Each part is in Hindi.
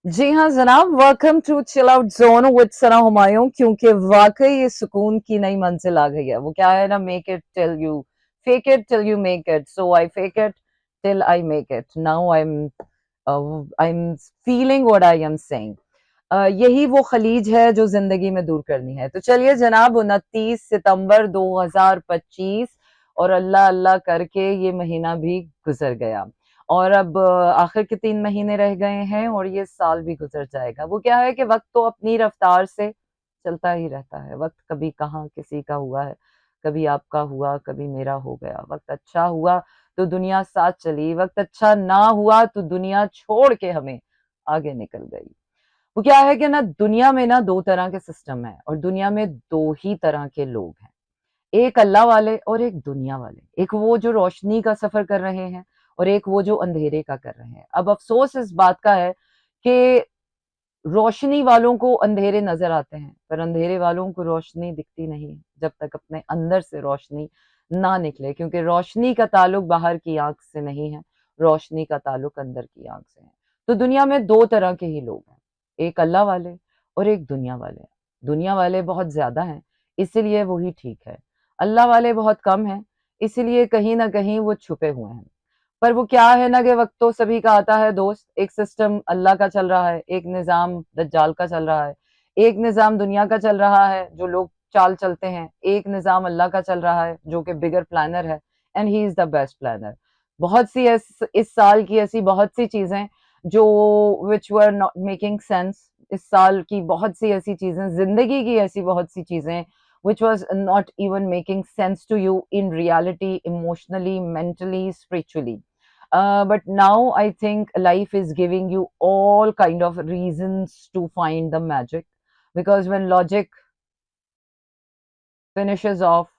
जी हाँ जनाब, welcome to chill out zone with Sana Humayun. क्योंकि वाकई ये सुकून की नई मंजिल आ गई है। वो क्या है ना, make it till you fake it till you make it. So I fake it till I make it. Now I am feeling what I am saying. यही वो खलीज है जो जिंदगी में दूर करनी है। तो चलिए जनाब, 29 सितंबर 2025 और अल्लाह अल्लाह करके ये महीना भी गुजर गया। और अब आखिर के 3 महीने रह गए हैं और ये साल भी गुजर जाएगा। वो क्या है कि वक्त तो अपनी रफ्तार से चलता ही रहता है। वक्त कभी कहाँ किसी का हुआ है, कभी आपका हुआ, कभी मेरा हो गया। वक्त अच्छा हुआ तो दुनिया साथ चली, वक्त अच्छा ना हुआ तो दुनिया छोड़ के हमें आगे निकल गई। वो क्या है कि ना, दुनिया में ना दो तरह के सिस्टम है और दुनिया में दो ही तरह के लोग हैं। एक अल्लाह वाले और एक दुनिया वाले। एक वो जो रोशनी का सफर कर रहे हैं और एक वो जो अंधेरे का कर रहे हैं। अब अफसोस इस बात का है कि रोशनी वालों को अंधेरे नजर आते हैं, पर अंधेरे वालों को रोशनी दिखती नहीं है जब तक अपने अंदर से रोशनी ना निकले। क्योंकि रोशनी का ताल्लुक बाहर की आंख से नहीं है, रोशनी का ताल्लुक अंदर की आंख से है। तो दुनिया में दो तरह के ही लोग हैं, एक अल्लाह वाले और एक दुनिया वाले। दुनिया वाले बहुत ज्यादा हैं, इसीलिए वही ठीक है। अल्लाह वाले बहुत कम हैं, इसीलिए कहीं ना कहीं वो छुपे हुए हैं। पर वो क्या है ना कि वक्त तो सभी का आता है दोस्त। एक सिस्टम अल्लाह का चल रहा है, एक निजाम दज्जाल का चल रहा है, एक निजाम दुनिया का चल रहा है जो लोग चाल चलते हैं, एक निजाम अल्लाह का चल रहा है जो कि बिगर प्लानर है। And he is the best planner. बहुत सी इस साल की ऐसी बहुत सी चीजें जो विच वर नॉट मेकिंग सेंस। इस साल की बहुत सी ऐसी चीजें, जिंदगी की ऐसी बहुत सी चीजें which was not even making sense to you in reality, emotionally, mentally, spiritually. But now I think life is giving you all kind of reasons to find the magic, because when logic finishes off,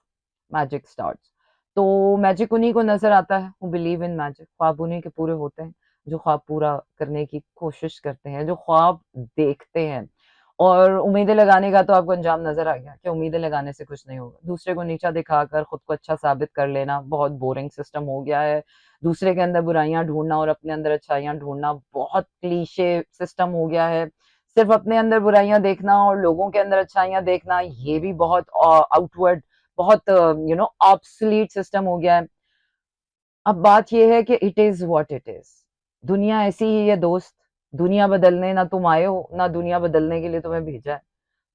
magic starts. तो मैजिक उन्हीं को नजर आता है who believe in magic। ख्वाब उन्हीं के पूरे होते हैं जो ख्वाब पूरा करने की कोशिश करते हैं, जो ख्वाब देखते हैं। और उम्मीदें लगाने का तो आपको अंजाम नजर आ गया कि उम्मीदें लगाने से कुछ नहीं होगा। दूसरे को नीचा दिखाकर खुद को अच्छा साबित कर लेना बहुत बोरिंग सिस्टम हो गया है। दूसरे के अंदर बुराइयां ढूंढना और अपने अंदर अच्छाइयां ढूंढना बहुत क्लीशे सिस्टम हो गया है। सिर्फ अपने अंदर बुराइयां देखना और लोगों के अंदर अच्छाइयां देखना, ये भी बहुत आउटवर्ड, बहुत ऑब्सलीट सिस्टम हो गया है। अब बात यह है कि it is what it is. दुनिया ऐसी ही है दोस्त। दुनिया बदलने ना तुम आए हो, ना दुनिया बदलने के लिए तुम्हें भेजा है।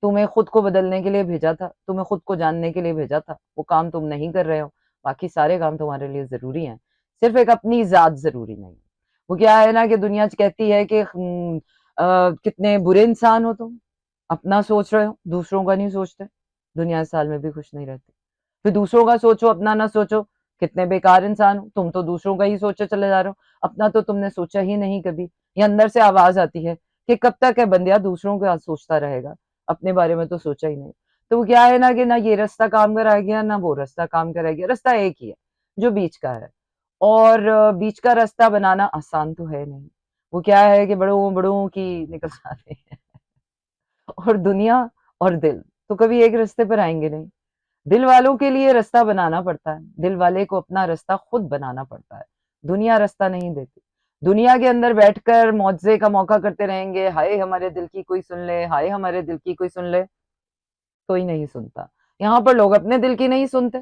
तुम्हें खुद को बदलने के लिए भेजा था, तुम्हें खुद को जानने के लिए भेजा था। वो काम तुम नहीं कर रहे हो। बाकी सारे काम तुम्हारे लिए जरूरी हैं, सिर्फ एक अपनी जात जरूरी नहीं। वो क्या है ना कि दुनिया कहती है कि कितने बुरे इंसान हो तुम, अपना सोच रहे हो, दूसरों का नहीं सोचते। दुनिया इस साल में भी खुश नहीं रहती। फिर दूसरों का सोचो, अपना ना सोचो, कितने बेकार इंसान हो तुम। तो दूसरों का ही सोचे चले जा रहे हो, अपना तो तुमने सोचा ही नहीं कभी। ये अंदर से आवाज आती है कि कब तक है बंदिया दूसरों का सोचता रहेगा, अपने बारे में तो सोचा ही नहीं। तो वो क्या है ना कि ना ये रास्ता काम कराएगा ना वो रास्ता काम कराएगा। रास्ता एक ही है जो बीच का है। और बीच का रास्ता बनाना आसान तो है नहीं। वो क्या है कि बड़ों बड़ों की निकल जाते हैं और दुनिया और दिल तो कभी एक रास्ते पर आएंगे नहीं। दिल वालों के लिए रास्ता बनाना पड़ता है, दिल वाले को अपना रास्ता खुद बनाना पड़ता है। दुनिया रास्ता नहीं देती। दुनिया के अंदर बैठकर मुआवजे का मौका करते रहेंगे, हाय हमारे दिल की कोई सुन ले, हाय हमारे दिल की कोई सुन ले। कोई नहीं सुनता। यहाँ पर लोग अपने दिल की नहीं सुनते,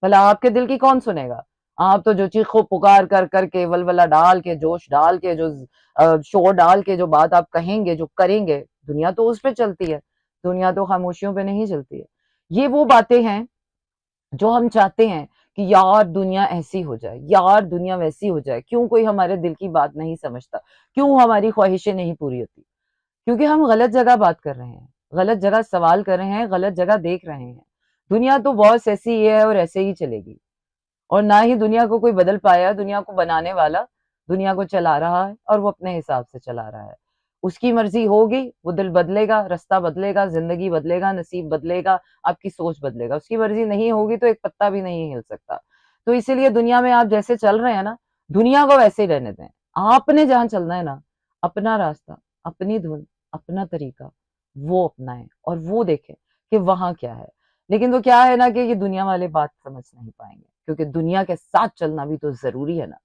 भला आपके दिल की कौन सुनेगा। आप तो जो चीखो पुकार कर करके, वलवला डाल के, जोश डाल के, जो शोर डाल के जो बात आप कहेंगे, जो करेंगे, दुनिया तो उस पे चलती है। दुनिया तो खामोशियों पे नहीं चलती है। ये वो बातें हैं जो हम चाहते हैं कि यार दुनिया ऐसी हो जाए, यार दुनिया वैसी हो जाए। क्यों कोई हमारे दिल की बात नहीं समझता, क्यों हमारी ख्वाहिशें नहीं पूरी होती। क्योंकि हम गलत जगह बात कर रहे हैं, गलत जगह सवाल कर रहे हैं, गलत जगह देख रहे हैं। दुनिया तो बॉस ऐसी ही है और ऐसे ही चलेगी। और ना ही दुनिया को कोई बदल पाया। दुनिया को बनाने वाला दुनिया को चला रहा है और वो अपने हिसाब से चला रहा है। उसकी मर्जी होगी, वो दिल बदलेगा, रास्ता बदलेगा, जिंदगी बदलेगा, नसीब बदलेगा, आपकी सोच बदलेगा। उसकी मर्जी नहीं होगी तो एक पत्ता भी नहीं हिल सकता। तो इसीलिए दुनिया में आप जैसे चल रहे हैं ना, दुनिया को वैसे ही रहने दें। आपने जहां चलना है ना, अपना रास्ता, अपनी धुन, अपना तरीका, वो अपनाएं और वो देखें कि वहां क्या है। लेकिन वो क्या है ना कि ये दुनिया वाले बात समझ नहीं पाएंगे, क्योंकि दुनिया के साथ चलना भी तो जरूरी है ना।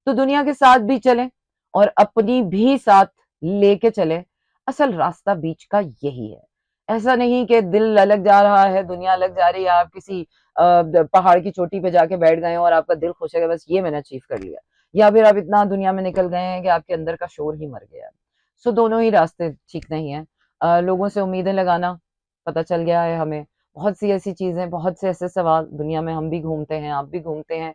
तो दुनिया के साथ भी चलें और अपनी भी साथ लेके चले, असल रास्ता बीच का यही है। ऐसा नहीं कि दिल अलग जा रहा है, दुनिया अलग जा रही है, आप किसी पहाड़ की चोटी पे जाके बैठ गए हैं और आपका दिल खुश है कि बस ये मैंने अचीव कर लिया, या फिर आप इतना दुनिया में निकल गए हैं कि आपके अंदर का शोर ही मर गया है। सो दोनों ही रास्ते ठीक नहीं है। लोगों से उम्मीदें लगाना, पता चल गया है हमें, बहुत सी ऐसी चीजें, बहुत से ऐसे सवाल दुनिया में, हम भी घूमते हैं, आप भी घूमते हैं,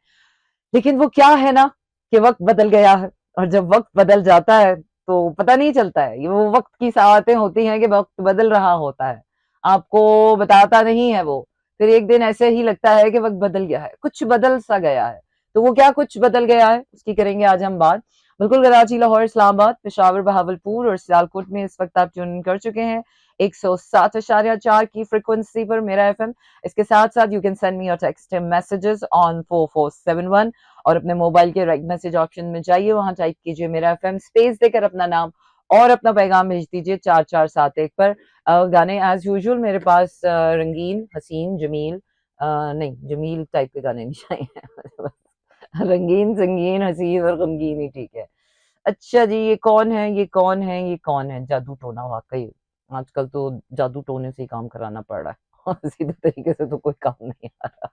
लेकिन वो क्या है ना कि वक्त बदल गया है, और जब वक्त बदल जाता है तो पता नहीं चलता है। ये वो वक्त की साहतें होती हैं कि वक्त बदल रहा होता है, आपको बताता नहीं है वो। फिर एक दिन ऐसे ही लगता है कि वक्त बदल गया है, कुछ बदल सा गया है। तो वो क्या कुछ बदल गया है, उसकी करेंगे आज हम बात। बिल्कुल कराची, लाहौर, इस्लामाबाद, पेशावर, बहावलपुर और सियालकोट में इस वक्त आप ट्यून कर चुके हैं 107.4 की फ्रिक्वेंसी पर मेरा एफएम। इसके साथ साथ you can send me your text messages on 4471, और अपने मोबाइल के राइट मैसेज ऑप्शन में जाइए, वहां टाइप कीजिए मेरा एफएम, स्पेस देकर अपना नाम और अपना पैगाम भेज दीजिए 4471 पर। गाने एज यूजुअल मेरे पास रंगीन, हसीन, जमील, नहीं जमील टाइप के गाने नहीं चाहिए रंगीन, संगीन, हसीन और गमगीन ही ठीक है। अच्छा जी, ये कौन है, ये कौन है, ये कौन है? जादू टोना, वाकई आजकल तो जादू टोने से ही काम कराना पड़ रहा है और सीधे तरीके से तो कोई काम नहीं आ रहा।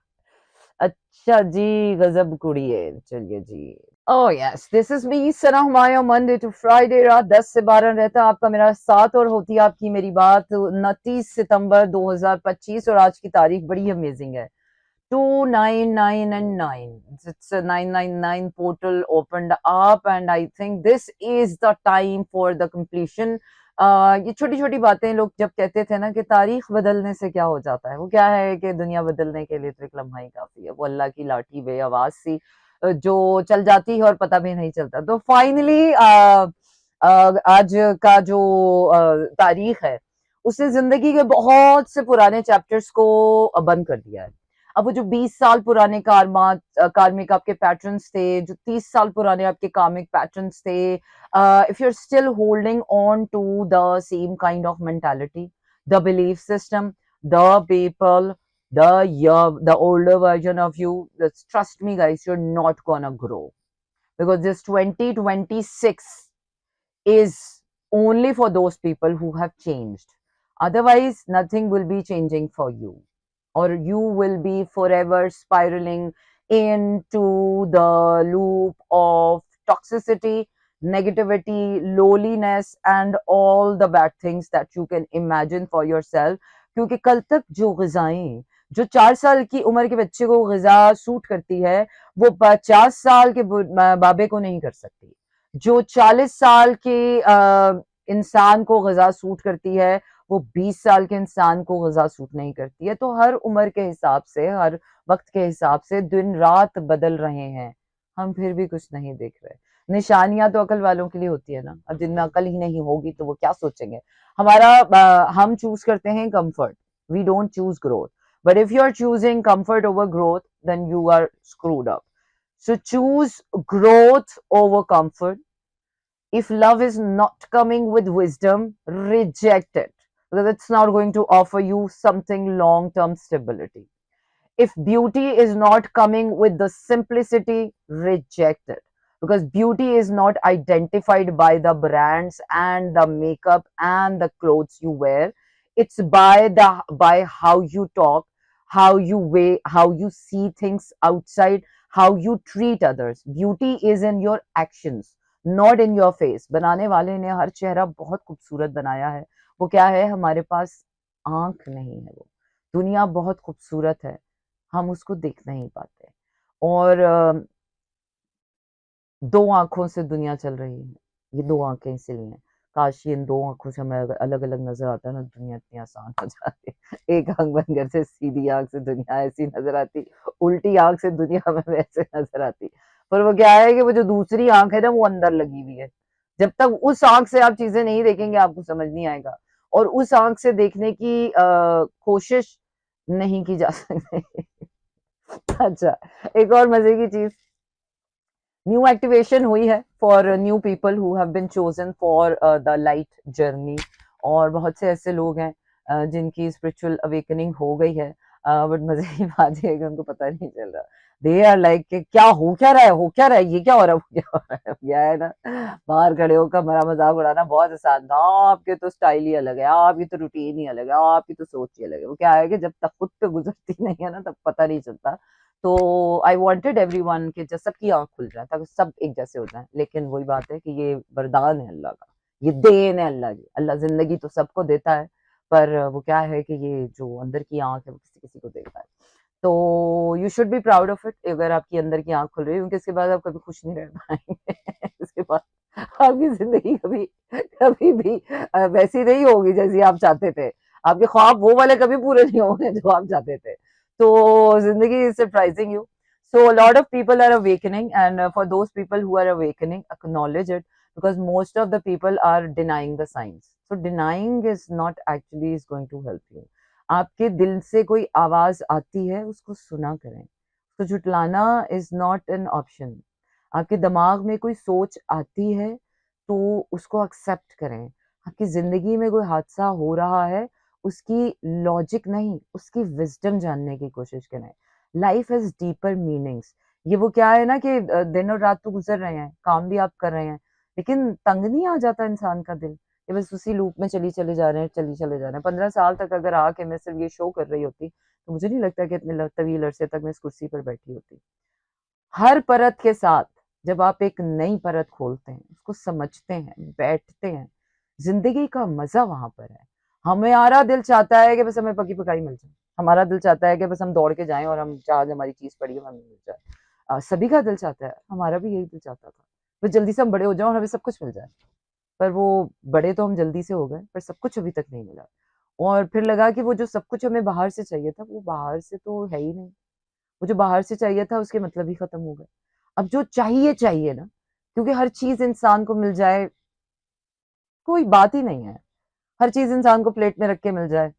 अच्छा जी, गजब कुड़ी है, चलिए जी। Oh yes, this is me Sana Humayun, Monday to Friday रात 10 से 12 रहता है आपका मेरा साथ, और होती है आपकी मेरी बात 29 सितंबर 2025, और आज की तारीख बड़ी अमेजिंग है, 299 and 9. It's a 999 portal opened up, and I think this is the time for the completion. ये छोटी छोटी बातें लोग जब कहते थे ना कि तारीख बदलने से क्या हो जाता है, वो क्या है कि दुनिया बदलने के लिए तो एक लम्हा ही काफी है। वो अल्लाह की लाठी बे आवाज सी जो चल जाती है और पता भी नहीं चलता। तो फाइनली आज का जो तारीख है उसने जिंदगी के बहुत से पुराने चैप्टर्स को बंद कर दिया है। अब वो जो 20 साल पुराने कार्मिक आपके पैटर्न्स थे, जो 30 साल पुराने आपके कार्मिक पैटर्न्स थे, if you're still holding on to the same kind of mentality, the belief system, the people, the older version of you, trust me guys, you're not gonna grow, because this 2026 is only for those people who have changed. Otherwise, nothing will be changing for you, or you will be forever spiraling into the loop of toxicity, negativity, loneliness, and all the bad things that you can imagine for yourself. क्योंकि कल तक जो ग़िज़ाएं जो 4 साल की उम्र के बच्चे को ग़िज़ा सूट करती है, वो 50 साल के बाबे को नहीं कर सकती। जो 40 साल के इंसान को ग़िज़ा सूट करती है, वो 20 साल के इंसान को ग़िज़ा सूट नहीं करती है। तो हर उम्र के हिसाब से, हर वक्त के हिसाब से दिन रात बदल रहे हैं, हम फिर भी कुछ नहीं देख रहे। निशानियां तो अकल वालों के लिए होती है ना, अब जिनमें अकल ही नहीं होगी तो वो क्या सोचेंगे। हम चूज करते हैं comfort, we don't choose growth, but if you are choosing comfort over growth then you are screwed up. So choose growth over comfort. If love is not coming with wisdom, reject it, because it's not going to offer you something long term stability. If beauty is not coming with the simplicity, reject it, because beauty is not identified by the brands and the makeup and the clothes you wear. It's by how you talk, how you weigh, how you see things outside, how you treat others. Beauty is in your actions, not in your face. बनाने वाले ने हर चेहरा बहुत खूबसूरत बनाया है, वो क्या है, हमारे पास आंख नहीं है। वो दुनिया बहुत खूबसूरत है, हम उसको देख नहीं पाते, और दो आंखों से दुनिया चल रही है। ये दो आंखें इसलिए हैं, काश ये इन दो आंखों से हमें अलग अलग नजर आता ना, दुनिया इतनी आसान हो जाती। एक आंख बंद कर से सीधी आंख से दुनिया ऐसी नजर आती, उल्टी आंख से दुनिया हमें वैसे नजर आती। पर वो क्या है कि वो जो दूसरी आंख है ना, वो अंदर लगी हुई है। जब तक उस आंख से आप चीजें नहीं देखेंगे, आपको समझ नहीं आएगा, और उस आंख से देखने की कोशिश नहीं की जा सकती। अच्छा, एक और मजे की चीज, न्यू एक्टिवेशन हुई है for new people who have been chosen for the light journey, और बहुत से ऐसे लोग हैं जिनकी स्पिरिचुअल अवेकनिंग हो गई है। बट मजे की बात ये है कि उनको पता नहीं चल रहा। दे आर लाइक कि क्या हो क्या रहा है, हो क्या रहा है, ये क्या हो रहा है, वो क्या हो रहा है। क्या है ना, बाहर खड़े होकर हमारा मजाक उड़ाना बहुत आसान था। आपके तो स्टाइल ही अलग है, आपकी तो रूटीन ही अलग है, आपकी तो सोच ही अलग है। वो क्या है कि जब तक खुद पे गुजरती नहीं है ना, तब पता नहीं चलता। तो आई वॉन्टेड एवरी वन कि जब सबकी आंख खुल जाए ताकि सब एक जैसे हो जाए, लेकिन वही बात है कि ये वरदान है अल्लाह का, ये देन है अल्लाह की। अल्लाह जिंदगी तो सबको देता है, पर वो क्या है कि ये जो अंदर की आंख है वो किसी किसी को देता है। तो you should be proud of it अगर आपकी अंदर की आंख खुल रही है, क्योंकि इसके बाद आप कभी खुश नहीं रह पाएंगे। इसके बाद आपकी जिंदगी कभी कभी भी वैसी नहीं होगी जैसी आप चाहते थे। आपके ख्वाब वो वाले कभी पूरे नहीं होंगे जो आप चाहते थे। तो जिंदगी is surprising you. So a lot of people are awakening, and for those people who are awakening, acknowledge it, because most of the people are denying the signs. So denying is not actually is going to help you. आपके दिल से कोई आवाज आती है, उसको सुना करें। तो झुटलाना इज नॉट एन ऑप्शन। आपके दिमाग में कोई सोच आती है तो उसको एक्सेप्ट करें। आपकी जिंदगी में कोई हादसा हो रहा है, उसकी लॉजिक नहीं, उसकी विजडम जानने की कोशिश करें। Life has deeper meanings. ये वो क्या है ना कि दिन और रात तो गुजर रहे हैं, काम भी आप कर रहे हैं, लेकिन तंग नहीं आ जाता इंसान का दिल? ये बस उसी लूप में चली चले जा रहे हैं, चली चले जा रहे हैं। 15 साल तक अगर आके मैं सिर्फ ये शो कर रही होती, तो मुझे नहीं लगता कि इतने तवील अरसे तक मैं इस कुर्सी पर बैठी होती। हर परत के साथ जब आप एक नई परत खोलते हैं, उसको समझते हैं, बैठते हैं, जिंदगी का मजा वहां पर है। हमारा दिल चाहता है कि बस हमें पकी पकाई मिल जाए, हमारा दिल चाहता है कि बस हम दौड़ के जाएं और हम जहाँ हमारी चीज पड़ी है हमें मिल जाए। सभी का दिल चाहता है, हमारा भी यही दिल चाहता था, बस जल्दी से हम बड़े हो जाए और हमें सब कुछ मिल जाए। पर वो बड़े तो हम जल्दी से हो गए, पर सब कुछ अभी तक नहीं मिला। और फिर लगा कि वो जो सब कुछ हमें बाहर से चाहिए था, वो बाहर से तो है ही नहीं। वो जो बाहर से चाहिए था उसके मतलब ही खत्म हो गए। अब जो चाहिए चाहिए ना, क्योंकि हर चीज इंसान को मिल जाए कोई बात ही नहीं है। हर चीज इंसान को प्लेट में रख के मिल जाए,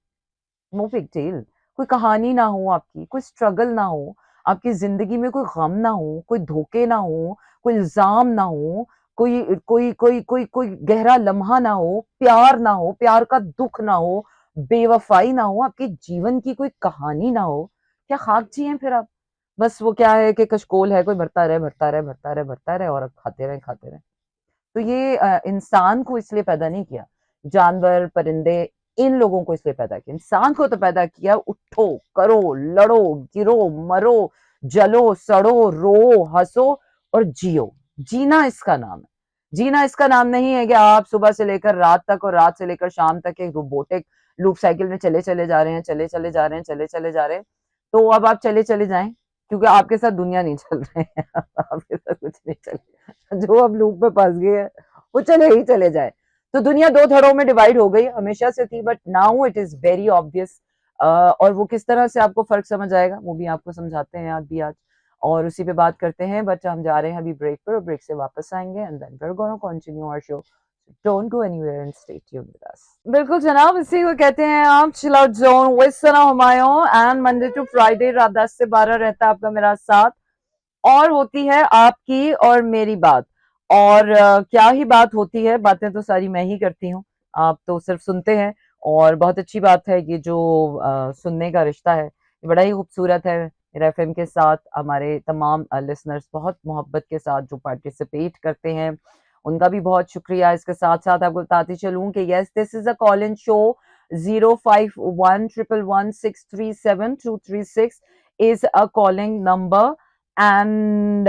नो बिग डील। कोई कहानी ना हो आपकी, कोई स्ट्रगल ना हो, आपकी जिंदगी में कोई गम ना हो, कोई धोखे ना हो, कोई इल्जाम ना हो, कोई गहरा लम्हा ना हो, प्यार ना हो, प्यार का दुख ना हो, बेवफाई ना हो, आपके जीवन की कोई कहानी ना हो। क्या खाक जिए फिर आप? बस वो क्या है कि कशकोल है, कोई भरता रहे भरता रहे भरता रहे भरता रहे और खाते रहे खाते रहे। तो ये इंसान को इसलिए पैदा नहीं किया, जानवर परिंदे इन लोगों को इसलिए पैदा किया। इंसान को तो पैदा किया उठो, करो, लड़ो, गिरो, मरो, जलो, सड़ो, रो, हंसो और जियो। जीना इसका नाम है। जीना इसका नाम नहीं है कि आप सुबह से लेकर रात तक और रात से लेकर शाम तक एक रोबोटिक लूप साइकिल में चले चले जा रहे हैं, चले चले जा रहे हैं, चले चले जा रहे हैं। तो अब आप चले चले जाएं, क्योंकि आपके साथ दुनिया नहीं चल रही है। आपके साथ कुछ नहीं चल, जो अब लूप में फंस गए हैं वो चले ही चले जाए। तो दुनिया दो धड़ों में डिवाइड हो गई, हमेशा से थी, but now it is very obvious. और वो किस तरह से आपको फर्क समझ आएगा वो भी आपको समझाते हैं आज भी आज, और उसी पे बात करते हैं। बट हम जा रहे हैं अभी ब्रेक पर, और ब्रेक से वापस आएंगे and then we are gonna continue our show. Don't go anywhere and stay tuned with us. बिल्कुल जनाब, इसी को कहते हैं आप chill out zone with Sana Humayun. And Monday to Friday रात 10 से 12 रहता है आपका मेरा साथ, और होती है आपकी और मेरी बात। और क्या ही बात होती है, बातें तो सारी मैं ही करती हूँ, आप तो सिर्फ सुनते हैं। और बहुत अच्छी बात है ये जो सुनने का रिश्ता है, ये बड़ा ही खूबसूरत है। मेरा एफएम के साथ हमारे तमाम लिसनर्स बहुत मोहब्बत के साथ जो पार्टिसिपेट करते हैं, उनका भी बहुत शुक्रिया। इसके साथ साथ आपको बताती चलूं कि yes, this is a call in show. 051111637236 is a calling number. And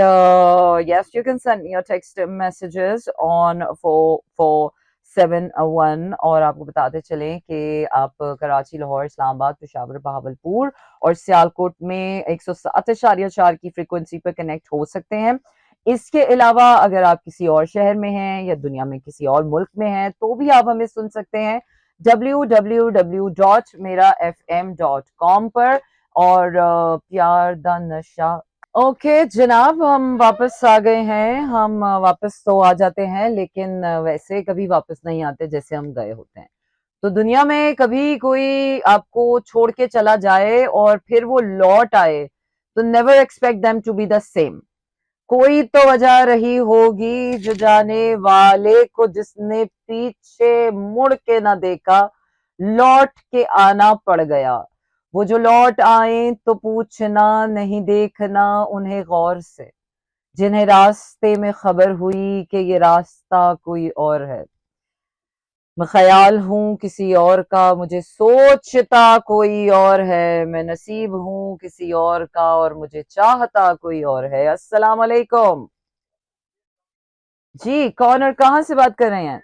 yes, you can send me your text messages on 4471। और आपको बताते चलें कि आप कराची, लाहौर, इस्लामाबाद, पेशावर, बहावलपुर और सियालकोट में 107.4 की फ्रीक्वेंसी पर कनेक्ट हो सकते हैं। इसके अलावा अगर आप किसी और शहर में हैं या दुनिया में किसी और मुल्क में हैं, तो भी आप हमें सुन सकते हैं www.merafm.com पर। और प्यार दा नशा। ओके जनाब, हम वापस आ गए हैं। हम वापस तो आ जाते हैं, लेकिन वैसे कभी वापस नहीं आते जैसे हम गए होते हैं। तो दुनिया में कभी कोई आपको छोड़ के चला जाए और फिर वो लौट आए, तो never expect them to be the same. कोई तो वजह रही होगी जो जाने वाले को जिसने पीछे मुड़ के ना देखा, लौट के आना पड़ गया। वो जो लौट आए तो पूछना, नहीं देखना उन्हें गौर से, जिन्हें रास्ते में खबर हुई कि ये रास्ता कोई और है। मैं ख्याल हूँ किसी और का, मुझे सोचता कोई और है, मैं नसीब हूँ किसी और का और मुझे चाहता कोई और है। अस्सलाम वालेकुम जी, कौन और कहाँ से बात कर रहे हैं?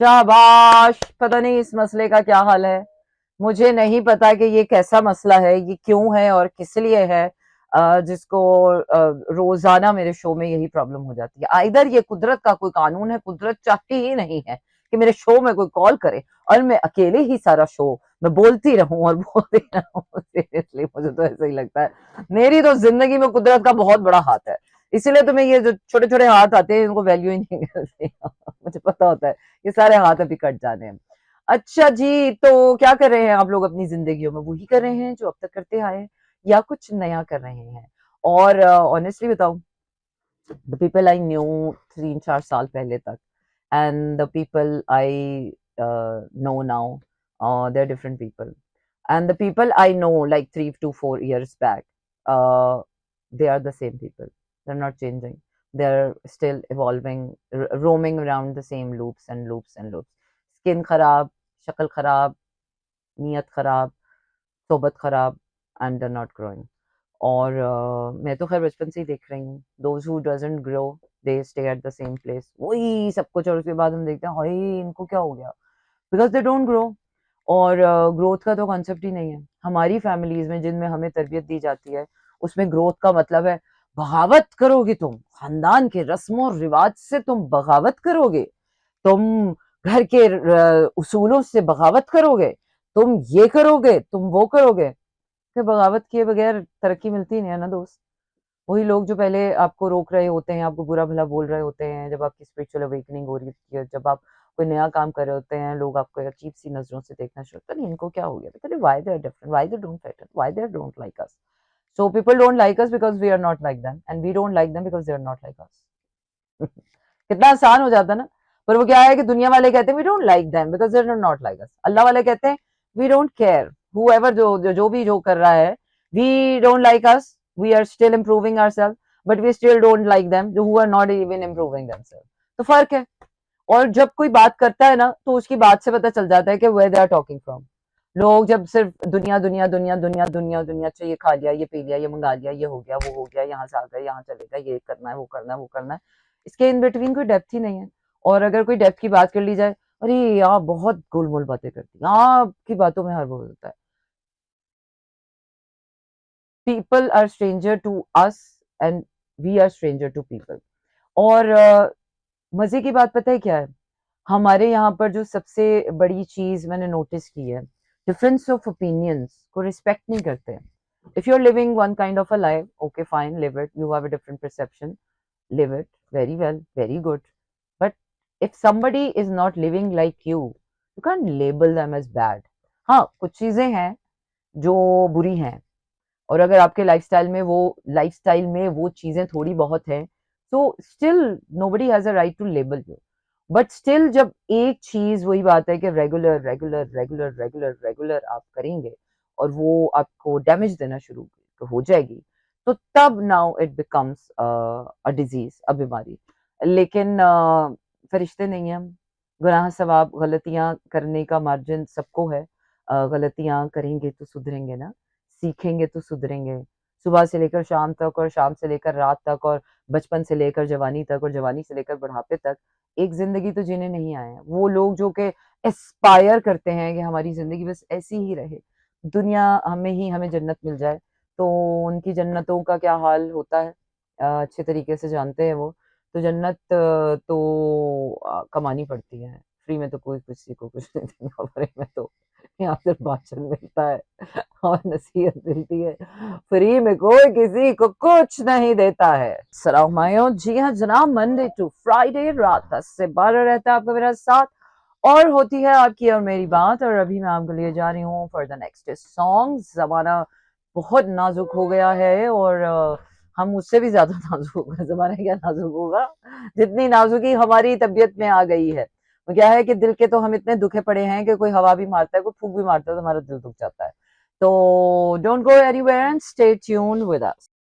शाबाश। पता नहीं इस मसले का क्या हाल है, मुझे नहीं पता कि ये कैसा मसला है, ये क्यों है और किस लिए है, जिसको रोजाना मेरे शो में यही प्रॉब्लम हो जाती है। आइदर ये कुदरत का कोई कानून है, कुदरत चाहती ही नहीं है कि मेरे शो में कोई कॉल करे और मैं अकेले ही सारा शो मैं बोलती रहूं और बोलती रहूं। सीरियसली मुझे तो ऐसा ही लगता है, मेरी तो जिंदगी में कुदरत का बहुत बड़ा हाथ है, इसीलिए तो मैं ये जो छोटे छोटे हाथ आते हैं इनको वैल्यू ही नहीं करती। मुझे पता होता है ये सारे हाथ अभी कट जाने हैं। अच्छा जी, तो क्या कर रहे हैं आप लोग अपनी ज़िंदगियों में? वही कर रहे हैं जो अब तक करते आए हैं या कुछ नया कर रहे हैं? और ऑनेस्टली बताऊँ, द पीपल आई न्यू 3-4 साल पहले तक and the people I know now, they are different people and the people I know like 3 to 4 years back, they are the same people. They're not changing. They're still evolving, roaming around the same loops and loops and loops. Skin खराब, शक्ल खराब, नीयत खराब, सोबत खराब, एंड दे नॉट ग्रोइंग। और मैं तो खैर बचपन से ही देख रही हूँ, those who doesn't grow they stay at the same place, वही सब कुछ, और उसके बाद हम देखते हैं हाय इनको क्या हो गया, बिकॉज दे डोंट ग्रो। और ग्रोथ का तो कॉन्सेप्ट ही नहीं है हमारी फैमिलीज में जिनमें हमें तरबियत दी जाती है। उसमें ग्रोथ का मतलब है बगावत करोगे, तुम खानदान के रस्मों और रिवाज से तुम बगावत करोगे, तुम घर के उसूलों से बगावत करोगे, तुम ये करोगे, तुम वो करोगे। फिर बगावत किए बगैर तरक्की मिलती नहीं है ना दोस्त। वही लोग जो पहले आपको रोक रहे होते हैं, आपको बुरा भला बोल रहे होते हैं, जब आपकी स्पिरिचुअल अवेकनिंग हो रही है, जब आप कोई नया काम कर रहे होते हैं, लोग आपको अजीब सी नजरों से देखना शुरू, पता नहीं इनको क्या हो गया, पता नहीं why they are different, why they don't fit, why they don't like us. So people don't like us because we are not like them and we don't like them because they are not like us. कितना आसान हो जाता ना। पर वो क्या है कि दुनिया वाले कहते हैं we don't like them because they are not like us, Allah वाले कहते हैं वी डोंट केयर, whoever जो भी जो कर रहा है, we don't like us, we are still improving ourselves, but we still don't like them who are not even improving themselves। तो फर्क है। और जब कोई बात करता है ना तो उसकी बात से पता चल जाता है कि where they are talking from। लोग जब सिर्फ दुनिया दुनिया दुनिया दुनिया दुनिया दुनिया, अच्छा ये खा लिया, ये पी लिया, ये मंगा लिया, ये हो गया, वो हो गया, यहाँ से आ गए, यहाँ चले गए, ये करना है, वो करना है, वो करना है, इसके इन बिटवीन कोई डेप्थ ही नहीं है। और अगर कोई डेप्थ की बात कर ली जाए, अरे यार बहुत गोलमोल बातें करती है, आपकी बातों में हर वो होता है। people are stranger to us and we are stranger to people। और मजे की बात पता है क्या है, हमारे यहाँ पर जो सबसे बड़ी चीज मैंने नोटिस की है, डिफरेंस ऑफ ओपिनियंस को रिस्पेक्ट नहीं करते हैं। If you are living one kind of a life, okay fine, live it, you have a different perception, live it very well, very good, but if somebody is not living like you can't label them as bad। हाँ कुछ चीजें हैं जो बुरी हैं, और अगर आपके लाइफस्टाइल में वो चीजें थोड़ी बहुत हैं, तो still nobody has a right to label you. But still जब एक चीज, वही बात है कि regular regular regular regular regular आप करेंगे और वो आपको डैमेज देना शुरू हो जाएगी, तो तब now it becomes a disease, a बीमारी। लेकिन फरिश्ते नहीं हैं हम, गुनाह सवाब गलतियां करने का मार्जिन सबको है। गलतियां करेंगे तो सुधरेंगे ना, सीखेंगे तो सुधरेंगे। सुबह से लेकर शाम तक और शाम से लेकर रात तक और बचपन से लेकर जवानी तक और जवानी से लेकर बुढ़ापे तक एक ज़िंदगी तो जीने नहीं आए हैं। वो लोग जो कि एस्पायर करते हैं कि हमारी ज़िंदगी बस ऐसी ही रहे, दुनिया हमें ही हमें जन्नत मिल जाए, तो उनकी जन्नतों का क्या हाल होता है अच्छे तरीके से जानते हैं वो। तो जन्नत तो कमानी पड़ती है, फ्री में तो कोई किसी को कुछ नहीं देगा, फ्री में तो यहाँ सिर्फ भाषण मिलता है और नसीहत मिलती है, फ्री में कोई किसी को कुछ नहीं देता है। सलामायो जी हाँ जनाब, मंडे टू फ्राइडे रात 10 से 12 रहता है आपका मेरा साथ, और होती है आपकी और मेरी बात। और अभी मैं आपको लिए जा रही हूँ फॉर द नेक्स्ट सॉन्ग। जमाना बहुत नाजुक हो गया है और हम उससे भी ज़्यादा नाज़ुक हैं, ज़माना क्या नाज़ुक होगा, जितनी नाज़ुकी हमारी तबीयत में आ गई है। वो क्या है कि दिल के तो हम इतने दुखे पड़े हैं कि कोई हवा भी मारता है, कोई फूँक भी मारता है तो हमारा दिल दुख जाता है। तो don't go anywhere and stay tuned with us.